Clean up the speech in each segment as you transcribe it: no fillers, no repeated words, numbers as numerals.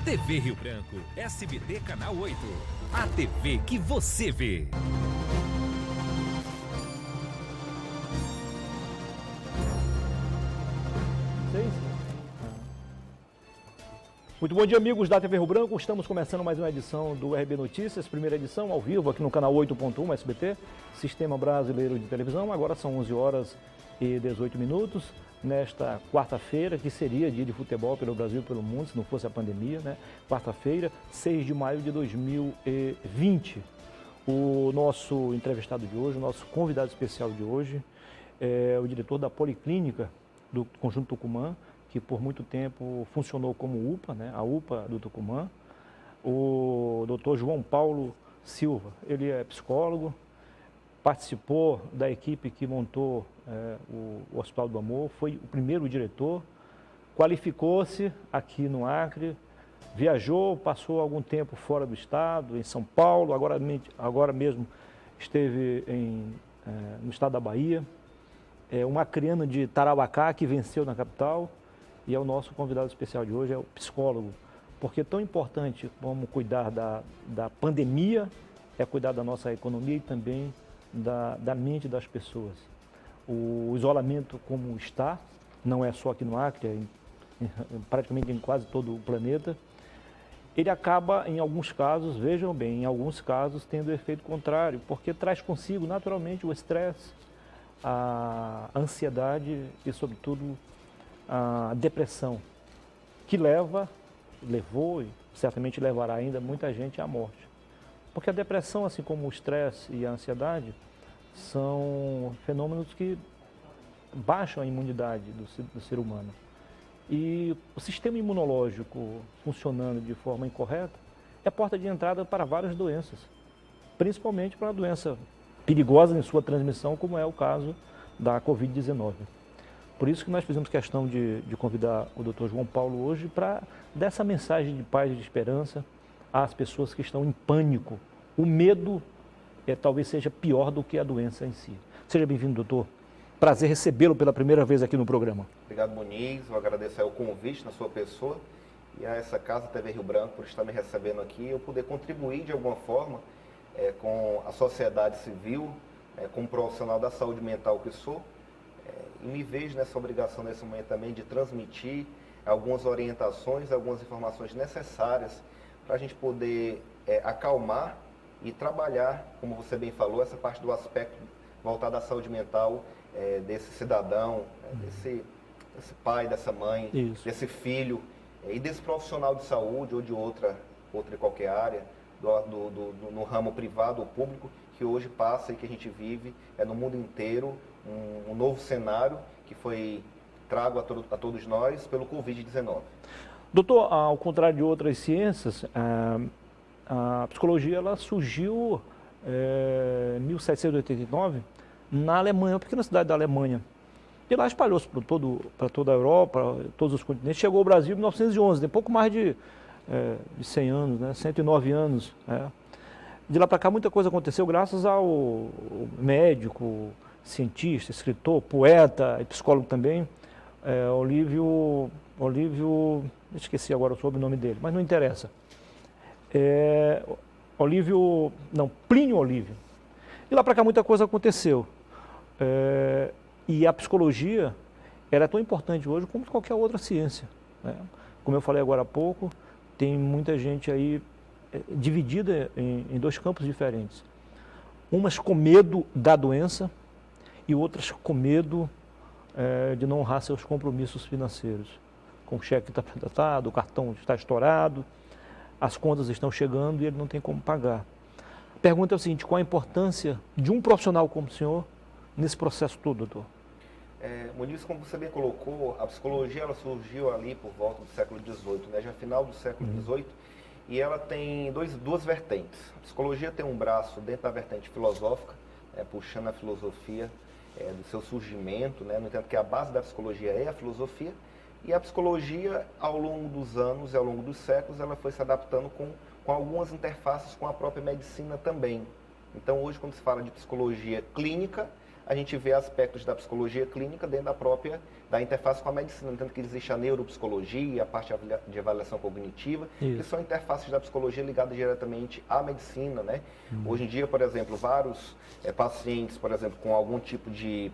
TV Rio Branco, SBT Canal 8. A TV que você vê. Muito bom dia, amigos da TV Rio Branco. Estamos começando mais uma edição do RB Notícias, primeira edição ao vivo aqui no canal 8.1 SBT, Sistema Brasileiro de Televisão. Agora são 11 horas e 18 minutos. Nesta quarta-feira, que seria dia de futebol pelo Brasil e pelo mundo, se não fosse a pandemia, né? Quarta-feira, 6 de maio de 2020. O nosso entrevistado de hoje, o nosso convidado especial de hoje, é o diretor da Policlínica do Conjunto Tucumã, que por muito tempo funcionou como UPA, né? A UPA do Tucumã, o Dr. João Paulo Silva. Ele é psicólogo, participou da equipe que montou o Hospital do Amor, foi o primeiro diretor, qualificou-se aqui no Acre, viajou, passou algum tempo fora do estado, em São Paulo, agora mesmo esteve no estado da Bahia. É uma acreana de Tarauacá que venceu na capital e é o nosso convidado especial de hoje, é o psicólogo. Porque tão importante como cuidar da pandemia é cuidar da nossa economia e também da mente das pessoas. O isolamento como está, não é só aqui no Acre, é praticamente em quase todo o planeta, ele acaba, em alguns casos, vejam bem, em alguns casos, tendo efeito contrário, porque traz consigo naturalmente o estresse, a ansiedade e, sobretudo, a depressão, que levou e certamente levará ainda muita gente à morte. Porque a depressão, assim como o estresse e a ansiedade, são fenômenos que baixam a imunidade do ser humano. E o sistema imunológico funcionando de forma incorreta é a porta de entrada para várias doenças, principalmente para uma doença perigosa em sua transmissão, como é o caso da Covid-19. Por isso que nós fizemos questão de convidar o Dr. João Paulo hoje para dar essa mensagem de paz e de esperança às pessoas que estão em pânico. O medo talvez seja pior do que a doença em si. Seja bem-vindo, doutor. Prazer recebê-lo pela primeira vez aqui no programa. Obrigado, Muniz. Eu agradeço o convite na sua pessoa e a essa casa, TV Rio Branco, por estar me recebendo aqui e eu poder contribuir de alguma forma com a sociedade civil, como profissional da saúde mental que sou, e me vejo nessa obrigação nesse momento também de transmitir algumas orientações, algumas informações necessárias para a gente poder acalmar e trabalhar, como você bem falou, essa parte do aspecto voltado à saúde mental desse cidadão, desse pai, dessa mãe, Isso. desse filho e desse profissional de saúde ou de outra qualquer área, no ramo privado ou público, que hoje passa e que a gente vive no mundo inteiro um novo cenário que foi trago a todos nós pelo Covid-19. Doutor, ao contrário de outras ciências, a psicologia ela surgiu em 1789 na Alemanha, uma pequena cidade da Alemanha. E lá espalhou-se para toda a Europa, todos os continentes. Chegou ao Brasil em 1911, tem pouco mais de 100 anos, né? 109 anos. De lá para cá muita coisa aconteceu graças ao médico, cientista, escritor, poeta e psicólogo também, Plínio Olívio. De lá para cá muita coisa aconteceu. E a psicologia ela é tão importante hoje como qualquer outra ciência, né? Como eu falei agora há pouco, tem muita gente aí dividida em dois campos diferentes. Umas com medo da doença e outras com medo de não honrar seus compromissos financeiros. Com o cheque está apresentado, o cartão está estourado, as contas estão chegando e ele não tem como pagar. A pergunta é o seguinte: qual a importância de um profissional como o senhor nesse processo todo, doutor? Muniz, como você bem colocou, a psicologia ela surgiu ali por volta do século XVIII, né? Já final do século XVIII, e ela tem duas vertentes. A psicologia tem um braço dentro da vertente filosófica, puxando a filosofia do seu surgimento, né? No entanto que a base da psicologia é a filosofia, e a psicologia, ao longo dos anos e ao longo dos séculos, ela foi se adaptando com algumas interfaces com a própria medicina também. Então, hoje, quando se fala de psicologia clínica, a gente vê aspectos da psicologia clínica dentro da interface com a medicina, tanto que existe a neuropsicologia, a parte de avaliação cognitiva, que são interfaces da psicologia ligadas diretamente à medicina, né? Hoje em dia, por exemplo, vários pacientes, por exemplo, com algum tipo de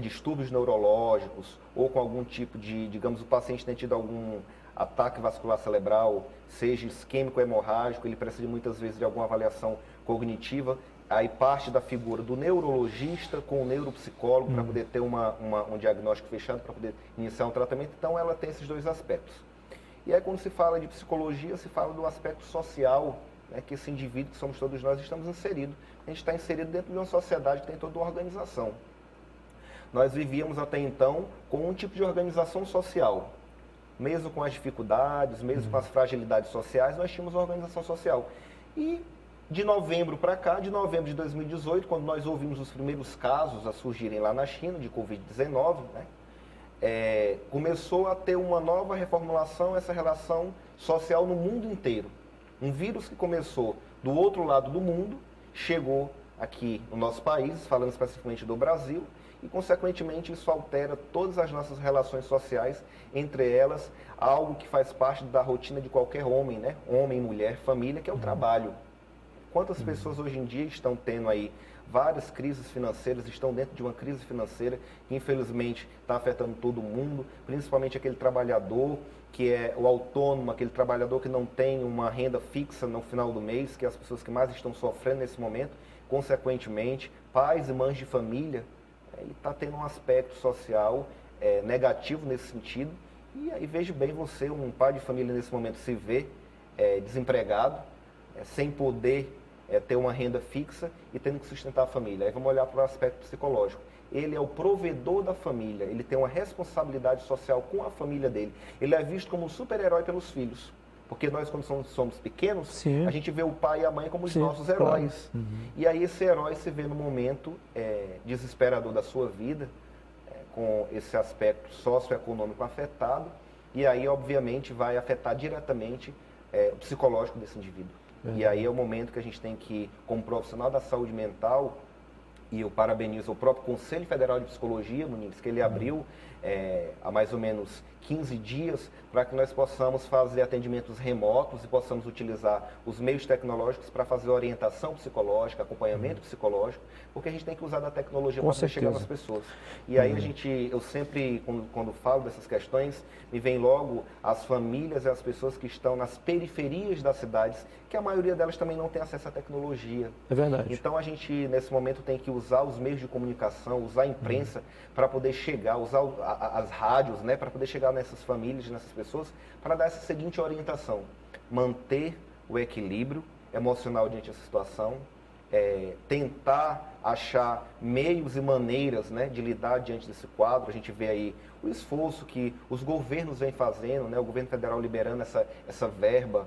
distúrbios neurológicos ou com algum tipo de, digamos, o paciente tem tido algum ataque vascular cerebral, seja isquêmico hemorrágico, ele precisa muitas vezes de alguma avaliação cognitiva, aí parte da figura do neurologista com o neuropsicólogo para poder ter um diagnóstico fechado, para poder iniciar um tratamento. Então, ela tem esses dois aspectos. E aí, quando se fala de psicologia, se fala do aspecto social, né, que esse indivíduo, que somos todos nós, estamos inseridos. A gente está inserido dentro de uma sociedade que tem toda uma organização. Nós vivíamos até então com um tipo de organização social. Mesmo com as dificuldades, mesmo com as fragilidades sociais, nós tínhamos uma organização social. E de novembro para cá, de novembro de 2018, quando nós ouvimos os primeiros casos a surgirem lá na China de Covid-19, né, começou a ter uma nova reformulação, essa relação social no mundo inteiro. Um vírus que começou do outro lado do mundo, chegou aqui no nosso país, falando especificamente do Brasil, e, consequentemente, isso altera todas as nossas relações sociais, entre elas, algo que faz parte da rotina de qualquer homem, né? Homem, mulher, família, que é o trabalho. Quantas pessoas hoje em dia estão tendo aí várias crises financeiras, estão dentro de uma crise financeira que, infelizmente, está afetando todo mundo, principalmente aquele trabalhador que é o autônomo, aquele trabalhador que não tem uma renda fixa no final do mês, que é as pessoas que mais estão sofrendo nesse momento, consequentemente, pais e mães de família, e está tendo um aspecto social negativo nesse sentido. E aí veja bem você, um pai de família nesse momento, se vê desempregado, sem poder ter uma renda fixa e tendo que sustentar a família. Aí vamos olhar para o aspecto psicológico. Ele é o provedor da família, ele tem uma responsabilidade social com a família dele. Ele é visto como um super-herói pelos filhos. Porque nós, quando somos pequenos, Sim. a gente vê o pai e a mãe como os nossos heróis. Claro. E aí esse herói se vê no momento desesperador da sua vida, com esse aspecto socioeconômico afetado, e aí, obviamente, vai afetar diretamente o psicológico desse indivíduo. E aí é o momento que a gente tem que, como profissional da saúde mental, e eu parabenizo o próprio Conselho Federal de Psicologia, Muniz, que ele abriu há mais ou menos 15 dias, para que nós possamos fazer atendimentos remotos e possamos utilizar os meios tecnológicos para fazer orientação psicológica, acompanhamento psicológico, porque a gente tem que usar da tecnologia para poder chegar nas pessoas. E aí eu sempre, quando falo dessas questões, me vem logo as famílias e as pessoas que estão nas periferias das cidades, que a maioria delas também não tem acesso à tecnologia. É verdade. Então a gente, nesse momento, tem que usar os meios de comunicação, usar a imprensa para poder chegar, usar as rádios, né, para poder chegar nessas famílias, nessas pessoas, para dar essa seguinte orientação: manter o equilíbrio emocional diante dessa situação, tentar achar meios e maneiras, né, de lidar diante desse quadro. A gente vê aí o esforço que os governos vêm fazendo, né, o governo federal liberando essa verba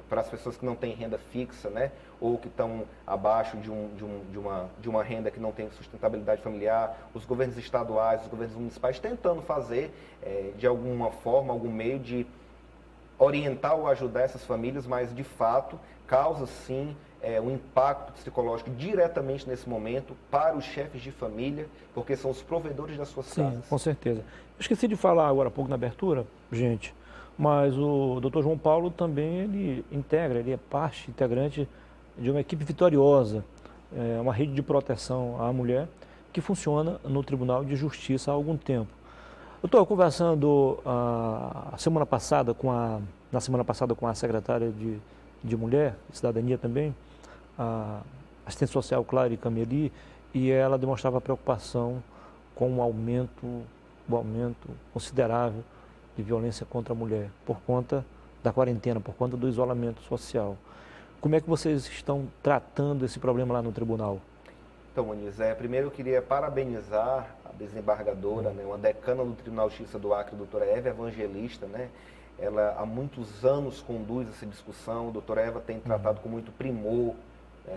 para as pessoas que não têm renda fixa, né, ou que estão abaixo de uma renda que não tem sustentabilidade familiar, os governos estaduais, os governos municipais tentando fazer, de alguma forma, algum meio de orientar ou ajudar essas famílias, mas, de fato, causa, sim, um impacto psicológico diretamente nesse momento para os chefes de família, porque são os provedores das suas casas. Sim, com certeza. Eu esqueci de falar agora há pouco na abertura, gente, mas o Dr. João Paulo também, ele é parte integrante de uma equipe vitoriosa, uma rede de proteção à mulher que funciona no Tribunal de Justiça há algum tempo. Eu estou conversando na semana passada com a secretária de Mulher, Cidadania também, a assistente social Clara Cameli, e ela demonstrava preocupação com o aumento considerável de violência contra a mulher, por conta da quarentena, por conta do isolamento social. Como é que vocês estão tratando esse problema lá no tribunal? Então, Muniz, primeiro eu queria parabenizar a desembargadora, né, uma decana do Tribunal de Justiça do Acre, a doutora Eva Evangelista, né? Ela há muitos anos conduz essa discussão, a doutora Eva tem tratado com muito primor,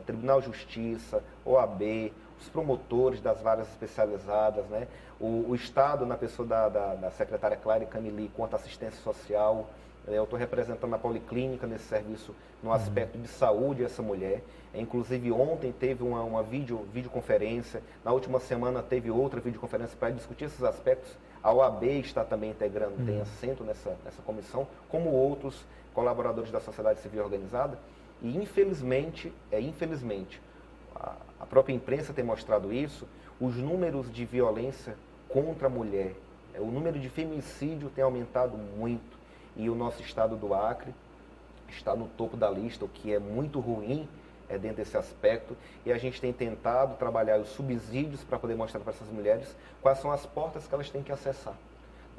Tribunal de Justiça, OAB, os promotores das varas especializadas, né? O Estado, na pessoa da secretária Clara Cameli, quanto à assistência social, Eu estou representando a Policlínica nesse serviço no aspecto de saúde essa mulher. Inclusive ontem teve uma videoconferência, na última semana teve outra videoconferência para discutir esses aspectos. A OAB está também integrando, tem assento nessa comissão, como outros colaboradores da sociedade civil organizada. E infelizmente, a própria imprensa tem mostrado isso, os números de violência contra a mulher, o número de feminicídio tem aumentado muito. E o nosso estado do Acre está no topo da lista, o que é muito ruim dentro desse aspecto. E a gente tem tentado trabalhar os subsídios para poder mostrar para essas mulheres quais são as portas que elas têm que acessar.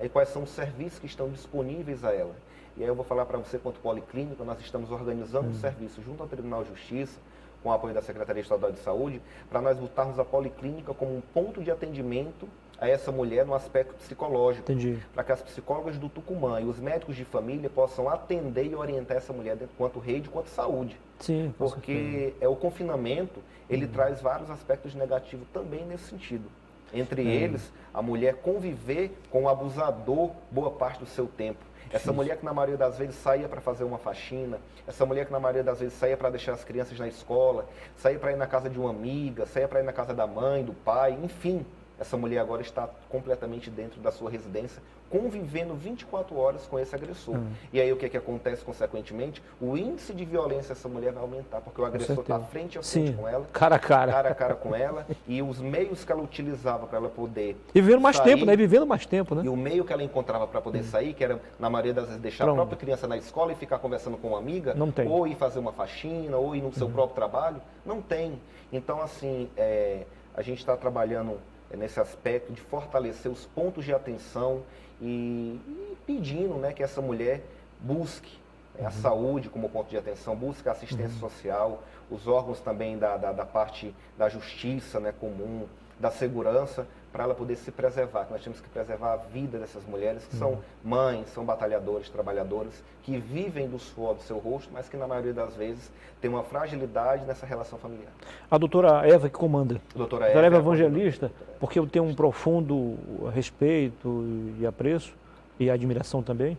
E quais são os serviços que estão disponíveis a ela. E aí eu vou falar para você, quanto Policlínica, nós estamos organizando um serviço junto ao Tribunal de Justiça, com o apoio da Secretaria Estadual de Saúde, para nós botarmos a Policlínica como um ponto de atendimento a essa mulher no aspecto psicológico. Entendi. Para que as psicólogas do Tucumã e os médicos de família possam atender e orientar essa mulher quanto rede, quanto saúde. Sim, porque o confinamento, ele traz vários aspectos negativos também nesse sentido. Entre eles, a mulher conviver com o abusador boa parte do seu tempo. Essa mulher que na maioria das vezes saía para fazer uma faxina, essa mulher que na maioria das vezes saía para deixar as crianças na escola, saía para ir na casa de uma amiga, saía para ir na casa da mãe, do pai, enfim. Essa mulher agora está completamente dentro da sua residência, convivendo 24 horas com esse agressor. E aí o que acontece consequentemente? O índice de violência dessa mulher vai aumentar, porque o agressor está frente a frente com ela, cara a cara. Cara a cara com ela, e os meios que ela utilizava para ela poder E vivendo mais sair, tempo, né? Vivendo mais tempo, né? E o meio que ela encontrava para poder sair, que era, na maioria das vezes, deixar a própria criança na escola e ficar conversando com uma amiga, não tem. Ou ir fazer uma faxina, ou ir no seu próprio trabalho, não tem. Então, assim, a gente está trabalhando nesse aspecto de fortalecer os pontos de atenção e pedindo, né, que essa mulher busque a saúde como ponto de atenção, busque a assistência social, os órgãos também da parte da justiça, né, comum, da segurança, para ela poder se preservar. Nós temos que preservar a vida dessas mulheres, que são mães, são batalhadoras, trabalhadoras, que vivem do suor do seu rosto, mas que na maioria das vezes tem uma fragilidade nessa relação familiar. A doutora Eva que comanda. Doutora Eva Eva evangelista, porque eu tenho um profundo respeito e apreço, e admiração também.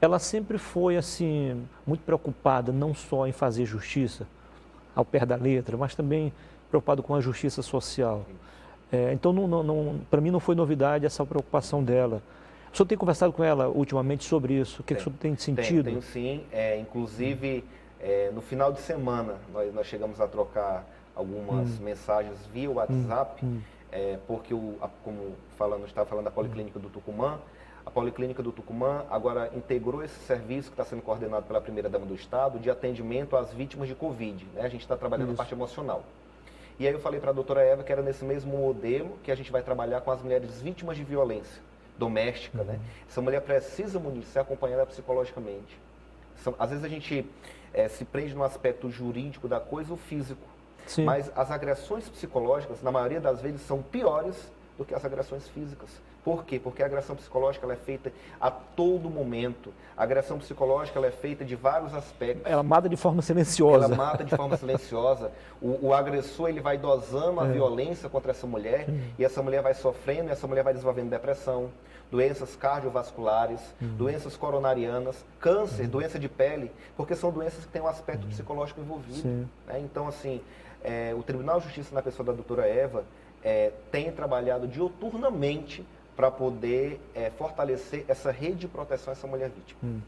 Ela sempre foi, assim, muito preocupada, não só em fazer justiça ao pé da letra, mas também preocupada com a justiça social. Então, para mim não foi novidade essa preocupação dela. O senhor tem conversado com ela ultimamente sobre isso? O que o senhor tem sentido? Tenho sim. Inclusive, no final de semana, nós chegamos a trocar algumas mensagens via WhatsApp, porque, como estava falando da Policlínica do Tucumã, a Policlínica do Tucumã agora integrou esse serviço que está sendo coordenado pela primeira-dama do Estado de atendimento às vítimas de Covid. Né? A gente está trabalhando a parte emocional. E aí eu falei para a doutora Eva que era nesse mesmo modelo que a gente vai trabalhar com as mulheres vítimas de violência doméstica. Né? Essa mulher precisa ser acompanhada psicologicamente. Às vezes a gente se prende no aspecto jurídico da coisa, o físico. Sim. Mas as agressões psicológicas, na maioria das vezes, são piores do que as agressões físicas. Por quê? Porque a agressão psicológica ela é feita a todo momento. A agressão psicológica ela é feita de vários aspectos. Ela mata de forma silenciosa. Ela mata de forma silenciosa. O agressor ele vai dosando a violência contra essa mulher e essa mulher vai sofrendo e essa mulher vai desenvolvendo depressão, doenças cardiovasculares, doenças coronarianas, câncer, doença de pele, porque são doenças que têm um aspecto psicológico envolvido. Né? Então, assim, o Tribunal de Justiça, na pessoa da doutora Eva, tem trabalhado diuturnamente para poder fortalecer essa rede de proteção a essa mulher vítima.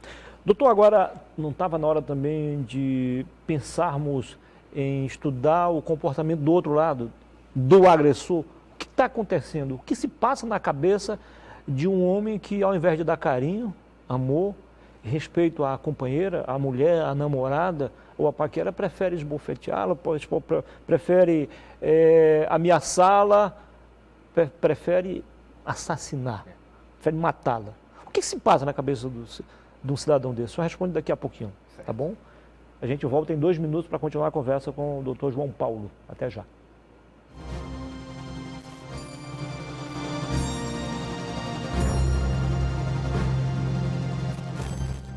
Doutor, agora não estava na hora também de pensarmos em estudar o comportamento do outro lado, do agressor? O que está acontecendo? O que se passa na cabeça de um homem que, ao invés de dar carinho, amor, respeito à companheira, à mulher, à namorada ou à paquera, prefere esbofeteá-la, prefere ameaçá-la, prefere assassinar, prefere matá-la. O que se passa na cabeça de um cidadão desse? Só responde daqui a pouquinho, tá bom? A gente volta em 2 minutos para continuar a conversa com o Dr. João Paulo. Até já.